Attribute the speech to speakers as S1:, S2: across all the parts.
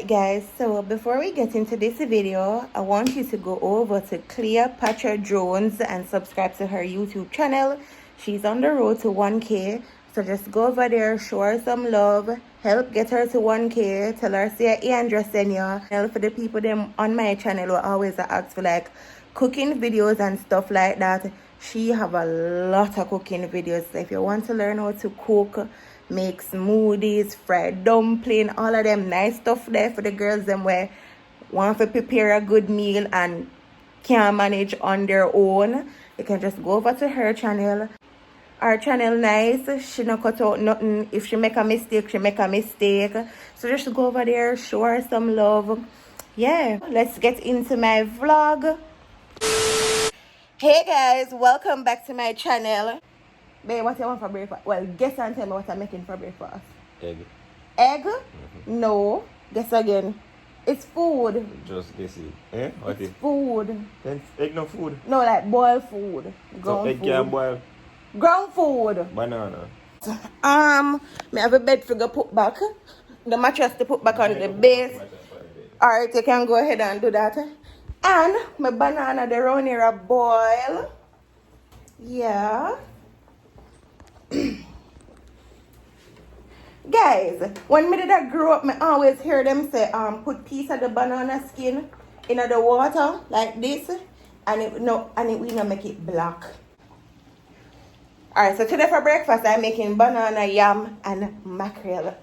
S1: Alright guys, so before we get into this video, I want you to go over to Cleopatra Jones and subscribe to her YouTube channel. She's on the road to 1K, so just go over there, show her some love, help get her to 1K, tell her say Andrea send you. And for the people them on my channel who always ask for like cooking videos and stuff like that, she have a lot of cooking videos. So if you want to learn how to cook, make smoothies, fried dumpling, all of them nice stuff there for the girls them where want to prepare a good meal and can't manage on their own, you can just go over to her channel. Our channel nice, she no cut out nothing. If she make a mistake, she make a mistake. So just go over there, show her some love. Yeah, let's get into my vlog. Hey guys, welcome back to my channel. Babe, what you want for breakfast? Well, guess and tell me what I'm making for breakfast.
S2: Egg.
S1: Egg? No. Guess again. It's food.
S2: Just guess it. Eh? What
S1: It's
S2: is?
S1: food.
S2: Then egg no food.
S1: No, like boiled food. Ground
S2: So egg
S1: food.
S2: can boil.
S1: Ground food.
S2: Banana.
S1: Me have a bed for go put back. The mattress to put back on the base. Alright, you can go ahead and do that. And my banana, the round here a boil. Yeah. Guys, when me did I grow up, me always hear them say put piece of the banana skin in the water like this, and it we not make it black. Alright, so today for breakfast I'm making banana, yam, and mackerel.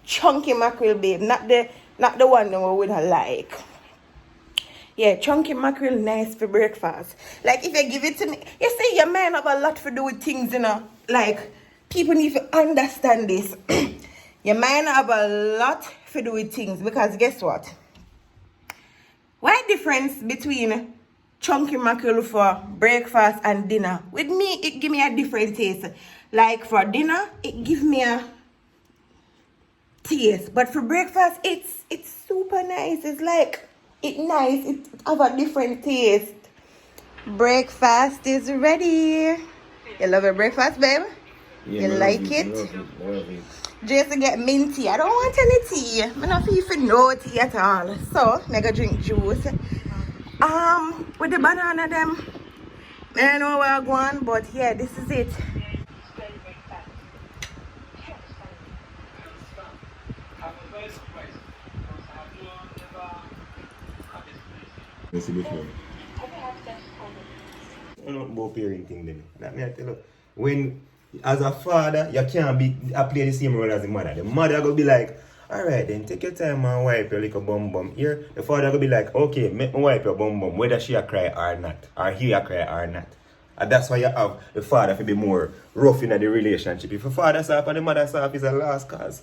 S1: Chunky mackerel, babe, not the one that we would like. Yeah, chunky mackerel nice for breakfast. Like if you give it to me, you see your man have a lot to do with things, you know. Like people need to understand this. Your mind have a lot to do with things because guess what? What difference between chunky mackerel for breakfast and dinner? With me, it give me a different taste. Like for dinner, it give me a taste, but for breakfast, it's super nice. It's like it nice. It have a different taste. Breakfast is ready. You love your breakfast, babe?
S2: Yeah,
S1: You like it?
S2: Love it.
S1: Just to get minty. I don't want any tea. I don't feel for no tea at all. So, I go drink juice. With the banana them, I don't know where I go on, but yeah, this is it.
S2: You see before. You know about parenting then. Let me tell you. When as a father, you can't play the same role as the mother. The mother gonna be like, alright then, take your time and wipe your little bum bum here. The father gonna be like, okay, make me wipe your bum bum, whether she a cry or not, or he a cry or not. And that's why you have the father to be more rough in the relationship. If the father soft and the mother soft is a lost cause.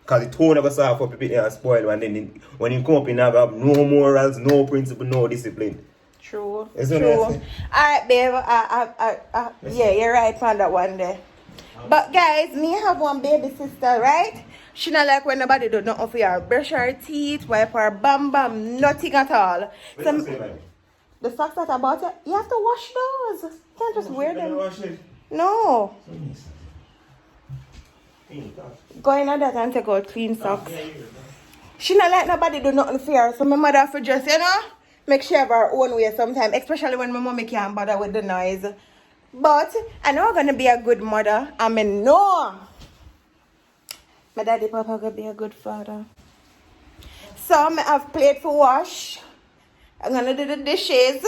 S2: Because the tone of a soft up and spoil, and then when you come up in have no morals, no principle, no discipline.
S1: True.
S2: Isn't
S1: True.
S2: it?
S1: Alright, babe. Yeah, you're right on that one there. But guys, me have one baby sister, right? She not like when nobody do nothing for her. Brush her teeth, wipe her bam bam, nothing at all. So, the fact that about it, you have to wash those. You can't just wear them. No. Go in at that and take out clean socks. She not like nobody do nothing for her. So my mother have to just, you know, make sure have her own way sometimes. Especially when my mommy can't bother with the noise. But I know I'm gonna be a good mother. I mean, no. My daddy papa gonna be a good father. So I have plate for wash. I'm gonna do the dishes.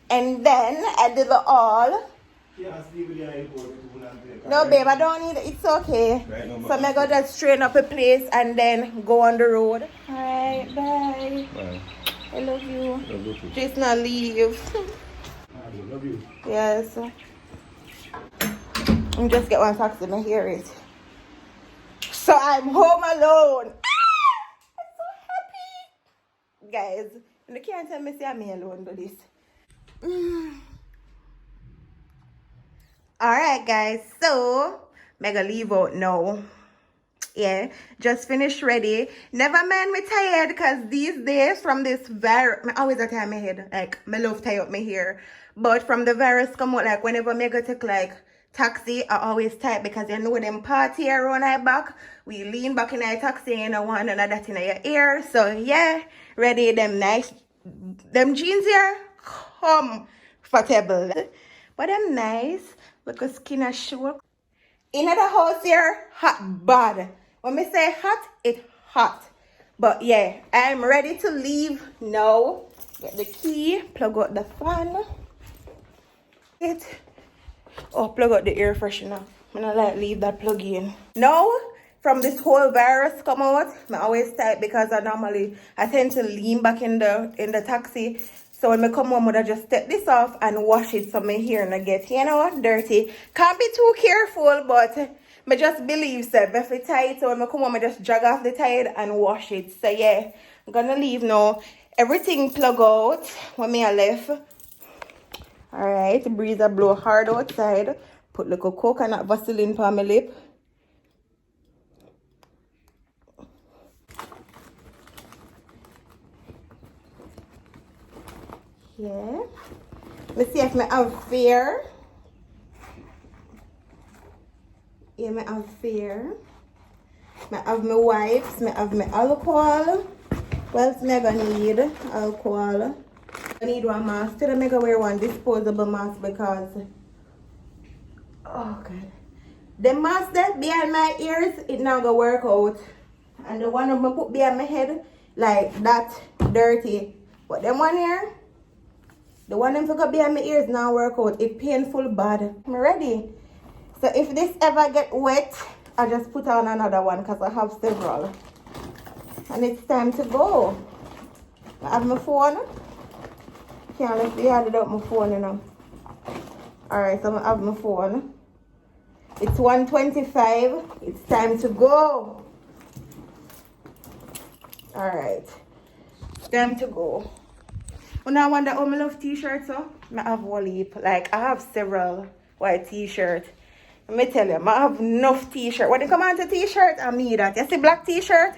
S1: And then I do the all. No, babe, I don't need it. It's okay.
S2: Right, no,
S1: So I'm gonna just strain up a place and then go on the road. Alright, bye.
S2: Bye.
S1: I love you.
S2: Love you too.
S1: Just not leave.
S2: Love you.
S1: Yes. And just get one taxi and hear it. So I'm home alone. I'm so happy. Guys, and you can't tell me say I'm alone with this. Alright guys, so I'm gonna leave out now. Yeah, just finished ready. Never mind me tired because these days from this virus, I always tie my head. Like, I love tie up my hair. But from the virus come out, like whenever I go take like taxi are always tight because you know them party around our back. We lean back in our taxi and you don't want none of that in your ear. So yeah, ready them nice, them jeans here, comfortable. But them nice, look a skin a show. In the house here, hot bad. When me say hot, it hot. But yeah, I'm ready to leave now. Get the key, plug out the fan. Plug out the air freshener. I'm gonna like leave that plug in. Now, from this whole virus come out, I always type because I tend to lean back in the taxi. So when I come home, I just take this off and wash it so my hair not get, dirty. Can't be too careful, but I just believe so. If it's tight, so when I come home, I just drag off the tide and wash it. So yeah, I'm gonna leave now. Everything plug out when I left. Alright, the breeze a blow hard outside. Put little coconut Vaseline for my lip. Yeah. Let's see if I have fear. Yeah, I have fear. I have my wipes. I have my alcohol. What else am I gonna need? Alcohol. I need one mask. Today I'm gonna wear one disposable mask because oh god. The mask that behind my ears, it now gonna work out. And the one I'm gonna put behind my head, like that dirty. But them one here, the one I'm gonna behind my ears now work out. It painful bad. I'm ready. So if this ever get wet, I just put on another one because I have several. And it's time to go. I have my phone. Can't let me hand it out my phone, you know. Alright, so I have my phone. It's 1:25. It's time to go. Alright. It's time to go. When I wonder how I love t-shirts, so I have one heap. Like, I have several white t-shirts. Let me tell you, I have enough t-shirts. When it come on to t-shirt, I need that. You see black t-shirt?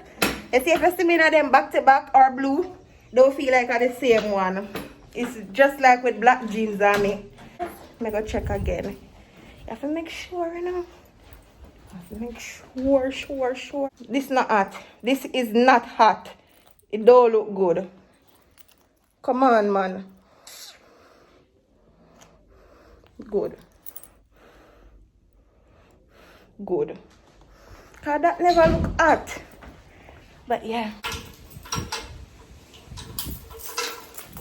S1: You see if you see me in them back to back or blue, don't feel like I'm the same one. It's just like with black jeans on me. Let me go check again. You have to make sure, you know. You have to make sure. This not hot. This is not hot. It don't look good. Come on, man. Good. Cause that never look hot. But yeah.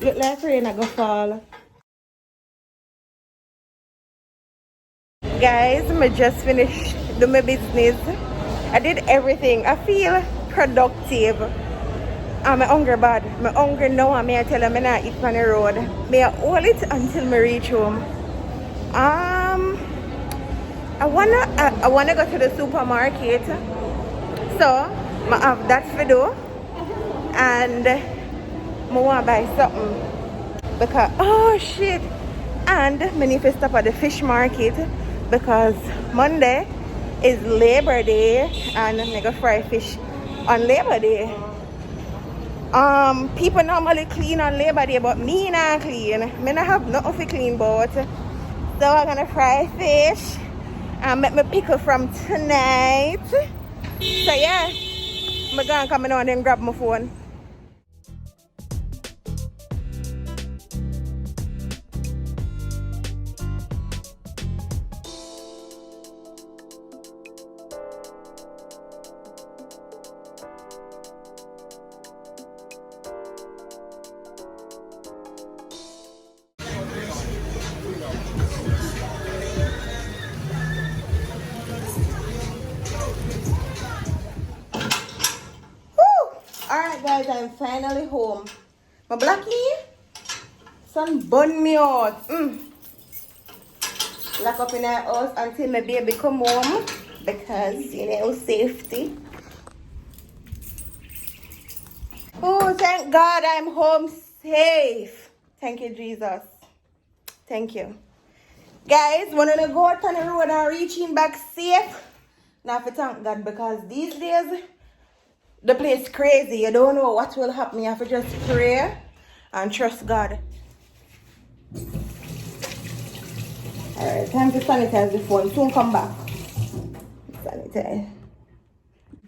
S1: Look like rain gonna fall. Guys, I just finished doing my business. I did everything. I feel productive. I'm hungry bad. I'm hungry now and I tell them I not eat on the road. I hold it until I reach home. I wanna go to the supermarket. So I have that to do. And I want to buy something because oh shit, and I need to stop at the fish market because Monday is Labor Day and I'm gonna fry fish on Labor Day. People normally clean on Labor Day, but me not clean. Me not have nothing to clean about, so I'm gonna fry fish and make me pickle from tonight. So yeah, I'm gonna come on and grab my phone. Alright guys, I'm finally home. My blackie, son bun me out. Lock up in our house until my baby come home because you know safety. Oh, thank God I'm home safe. Thank you, Jesus. Thank you. Guys, when I go out on the road and reaching back safe, now I thank God because these days the place crazy. You don't know what will happen. You have to just pray and trust God. I Alright, time to sanitize the phone. Soon come back. Sanitize.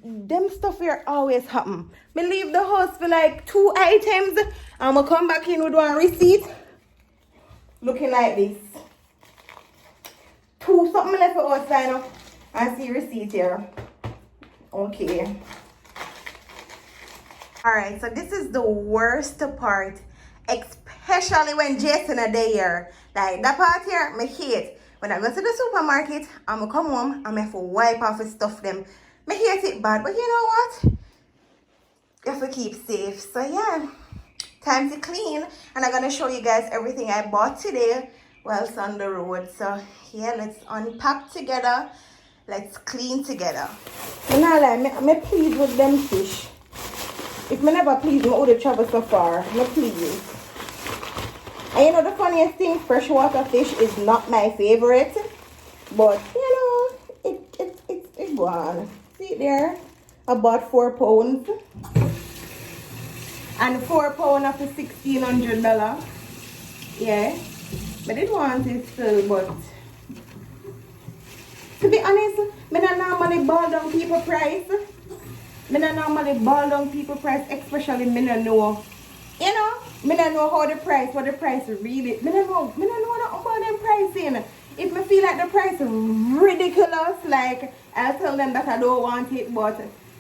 S1: Them stuff here always happen. Me leave the house for like 2 items. I'ma come back in with one receipt. Looking like this. 2 something left for us sign up. And see receipt here. Okay. Alright, so this is the worst part. Especially when Jason are there. Like that part here, I hate. When I go to the supermarket, I'ma come home, I'm have to wipe off the stuff them. I hate it bad, but you know what? You have to keep safe. So yeah, time to clean. And I'm gonna show you guys everything I bought today whilst on the road. So yeah, let's unpack together. Let's clean together. I'm not like, I'm pleased with them fish. If I never pleased, I would have traveled so far. I'm pleased. And you know the funniest thing, freshwater fish is not my favorite. But you know, it's one. See it there? I bought 4 pounds. And 4 pounds after $1,600. Yeah. But it want it still, but to be honest, I don't normally ball down people price. I don't normally ball down people price, especially I don't know. You know, I don't know how the price, what the price really, I don't know about them pricing. If I feel like the price is ridiculous, like, I'll tell them that I don't want it, but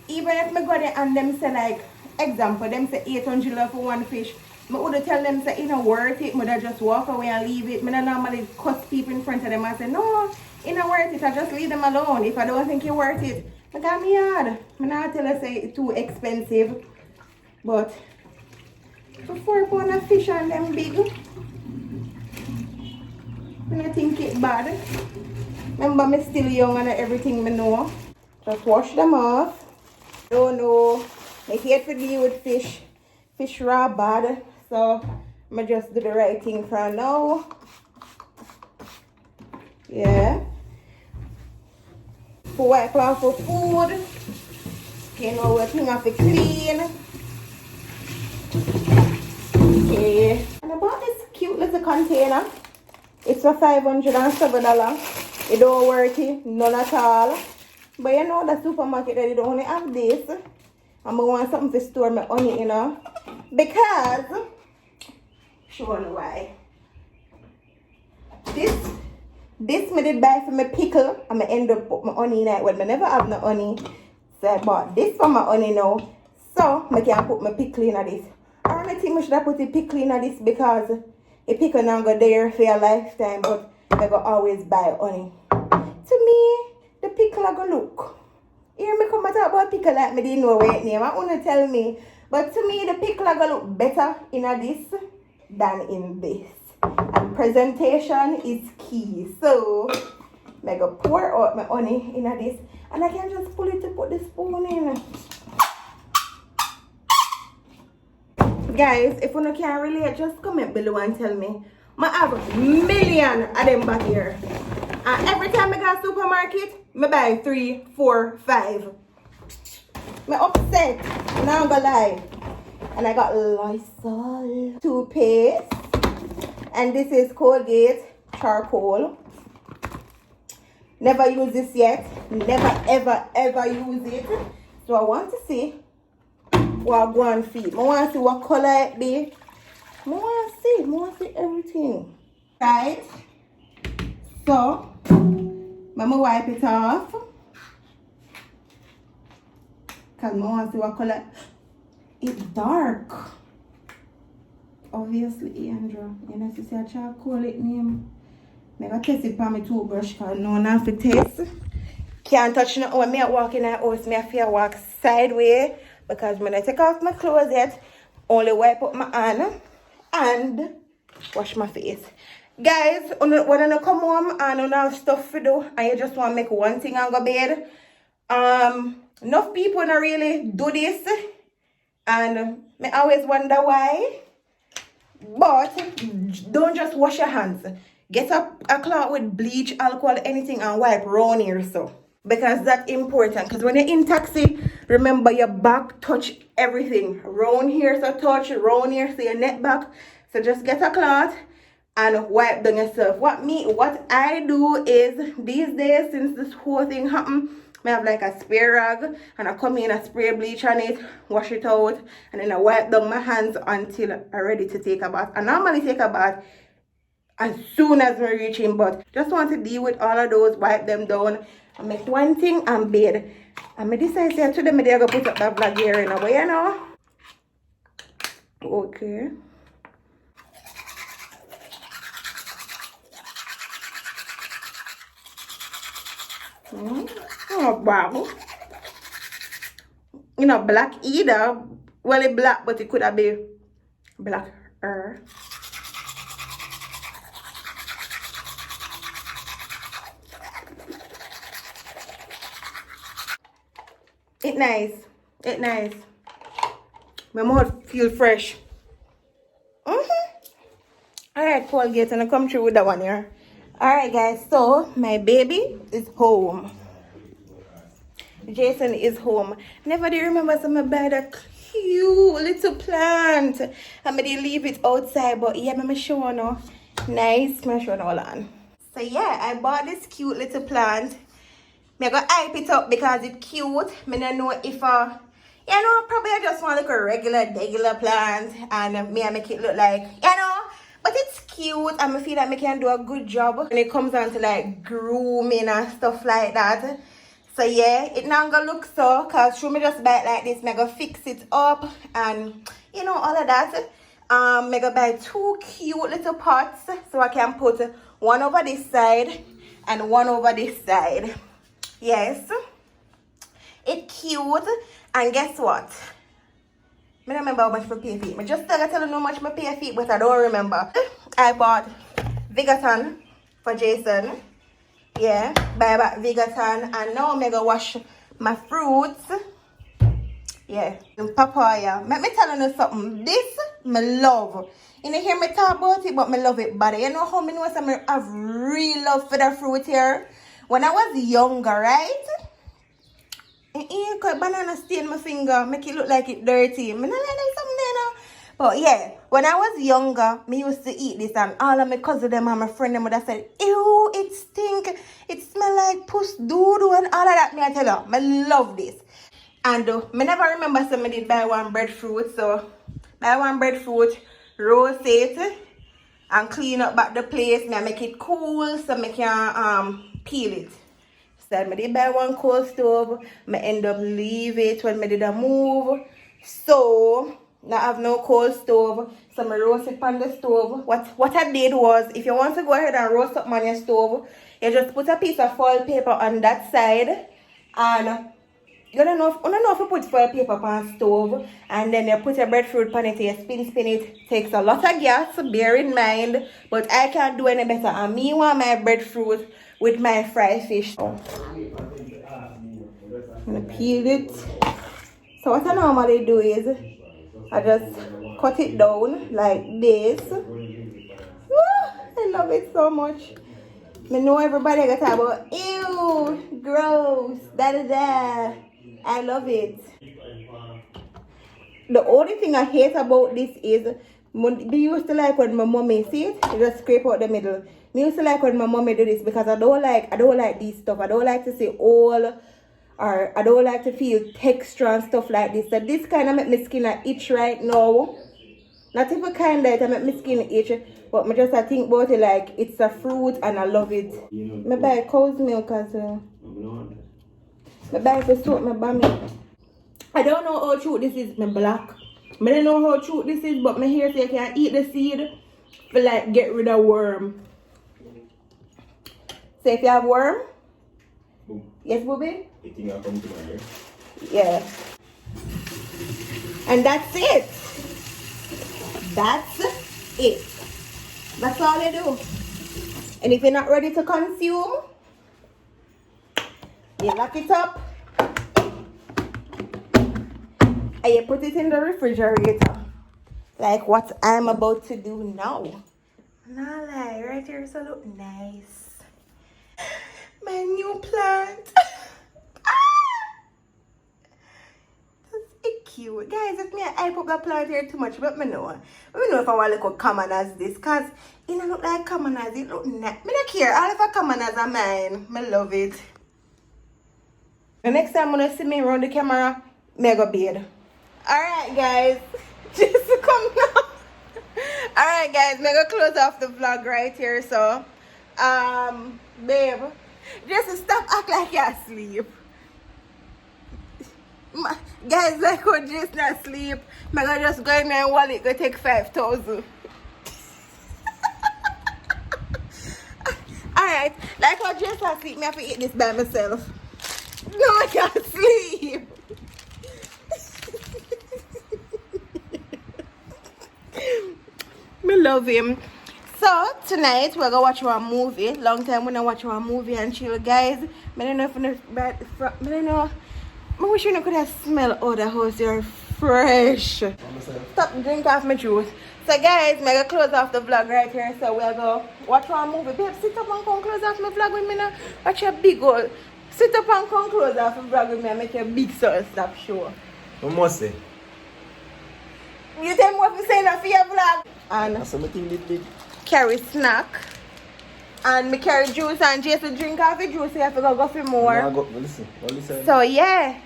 S1: even if I go there and them say like, example, them say $800 for one fish, I would tell them say it's not worth it, I just walk away and leave it. I don't normally cuss people in front of them and say, no, it's not worth it, I just leave them alone. If I don't think it's worth it, I got me hard. I'm not tell you say it's too expensive, but for 4 pounds of fish and them big, I don't think it's bad. Remember, I'm still young and everything I know. Just wash them off. Don't know. I hate to deal with fish. Fish raw bad. So, I'm just do the right thing for now. Yeah. Wipe off for food. You know, we thing have to clean. Okay. And I bought this cute little container. It's for $507. It don't worth it, none at all. But you know the supermarket they don't only have this. And I want something to store my honey, you know. Because show you why. This me did buy for my pickle and I end up put my honey in it. Well, I never have no honey. So I bought this for my honey now. So I can put my pickle in this. I don't think I should have put the pickle in this because a pickle now go there for a lifetime, but I go always buy honey. To me, the pickle I go look. Hear me come and talk about pickle like me didn't know what name. I want to tell me. But to me, the pickle I go look better in this than in this. And presentation is key. So, I go pour out my honey in this. And I can just pull it to put the spoon in. Guys, if you can't relate, just comment below and tell me. I have million of them back here. And every time I go to the supermarket, I buy 3, 4, 5. I'm upset. Now I'm gonna lie. And I got Lysol toothpaste. And this is Colgate charcoal. Never use this yet. Never ever use it. So I want to see what I go and feed. I want to see what color it be. I want to see everything. Right? So, I'm going to wipe it off. Because I want to see what color. It's dark. Obviously, Andrew. You know, see a charcoal it name. I'm going to test it on my toothbrush because no one has to taste. Can't touch no. When I walk in the house, I have to walk sideways. Because when I take off my clothes yet, only wipe up my hand and wash my face. Guys, when I come home and you have stuff to do and you just want to make one thing and go bed, enough people don't really do this. And I always wonder why. But don't just wash your hands. Get a cloth with bleach, alcohol, anything and wipe round here so. Because that's important. Because when you're in taxi, remember your back touch everything. Round here so touch, round here so your neck back. So just get a cloth and wipe down yourself. What I do is these days, since this whole thing happened, I have like a spray rag and I come in, I spray bleach on it, wash it out, and then I wipe down my hands until I'm ready to take a bath. I normally take a bath as soon as we reach in, but just want to deal with all of those, wipe them down, and make one thing and bed. And I decide to today I'm going to put up that vlog here in a way, you know. Okay. Oh, wow. You know, black either. Well, it's black, but it could have been black. It nice. It nice. My mouth feel fresh. Alright, Colgate, and I come through with that one here. Alright, guys, so my baby is home. Jason is home. Never do remember some buy that cute little plant. I'm gonna leave it outside, but yeah, I'm show no. Nice, I'm show all on. So yeah, I bought this cute little plant. I'm gonna hype it up because it's cute. I don't know if you know, probably I just want like a regular plant and me I make it look like, you know, but it's cute and I feel like I can do a good job when it comes down to like grooming and stuff like that. So yeah, it not gonna look so, cause should me just buy it like this, I'm gonna fix it up and you know all of that. I'm gonna buy 2 cute little pots so I can put one over this side and one over this side. Yes, it's cute. And guess what? I don't remember how much I pay for it. I just tell you how much I pay for it, but I don't remember. I bought Vigaton for Jason. Yeah, buy back Vigaton. And now I'm going to wash my fruits. Yeah, and papaya. Let me tell you something. This, I love. You know, hear me talk about it, but I love it better. You know how I know I have real love for the fruit here? When I was younger, right? Banana stain my finger, make it look like it dirty. I don't like something there now. But yeah, when I was younger, me used to eat this and all of my cousins them and my friend them would have said, ew, it stink. It smell like puss doo-doo and all of that. Me I tell you, I love this. And me never remember somebody did buy one breadfruit. So buy one breadfruit, roast it and clean up back the place. Me I make it cool so me can peel it. So I did buy one coal stove. I end up leave it when I did a move. So now I have no coal stove. So I roast it on the stove. What I did was, if you want to go ahead and roast up on your stove, you just put a piece of foil paper on that side. And you don't know if you put foil paper on stove. And then you put your breadfruit on it, you spin it. Takes a lot of gas, bear in mind. But I can't do any better. And me want my breadfruit with my fried fish. I'm gonna peel it. So what I normally do is I just cut it down like this. I love it so much. I know everybody got talk about ew, gross, da. I love it. The only thing I hate about this is do you used to like when my mommy see it? You just scrape out the middle. Me used to like when my mommy do this because I don't like this stuff. I don't like to see all, or I don't like to feel texture and stuff like this. So this kind of make my skin itch right now. Not even kind that I make my skin itch, but I just think about it like it's a fruit and I love it. I buy cow's milk as well. I buy for soap my bummy. I don't know how true this is, my black. I don't know how true this is, but my hair say I can eat the seed for like get rid of worm. So if you have worm, boom. Yes, booby? Yeah. And that's it. That's it. That's all I do. And if you're not ready to consume, you lock it up and you put it in the refrigerator. Like what I'm about to do now. Not lie, right here so look nice. My new plant. That's it cute. cute. Guys, if me I hype up the plant here too much, but me know. Me know if I want to look common as this, because it don't look like common as it look nice. Me don't care. All if I common as a mine. Me love it. The next time when you see me around the camera, me go bed. Alright guys. Just to come now. Alright guys, me go close off the vlog right here. So babe, just stop act like you're asleep. Guys, like how just not sleep. I'm gonna just go in my wallet, go take 5,000. Alright, like how just not sleep, me have to eat this by myself. No, I can't sleep. Me love him. So tonight we're gonna watch our movie. Long time when I watch our movie and chill, guys. I don't know if I don't know. I wish you could have smelled all the house. You're fresh. Stop drink off my juice. So guys, I'm gonna close off the vlog right here. So we'll go watch our movie. Babe, sit up and come close off my vlog with me now. Watch your big old. Sit up and come close off the vlog with me and make your big stop show.
S2: What must say?
S1: You tell me what you say now for your vlog. And
S2: something big.
S1: Carry snack. And me carry juice and Jason drink coffee juice. So you have to go for more.
S2: Listen.
S1: So yeah.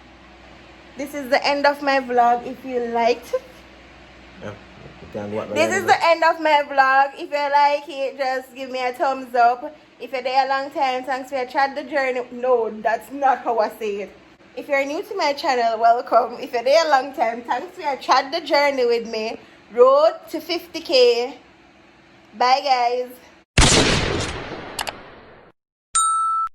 S1: This is the end of my vlog. If you liked.
S2: Yeah,
S1: this is the end of my vlog. If you like it, just give me a thumbs up. If you're there a long time, thanks for chat the journey. No, that's not how I say it. If you're new to my channel, welcome. If you're there a long time, thanks for chat the journey with me. Road to 50K. Bye guys.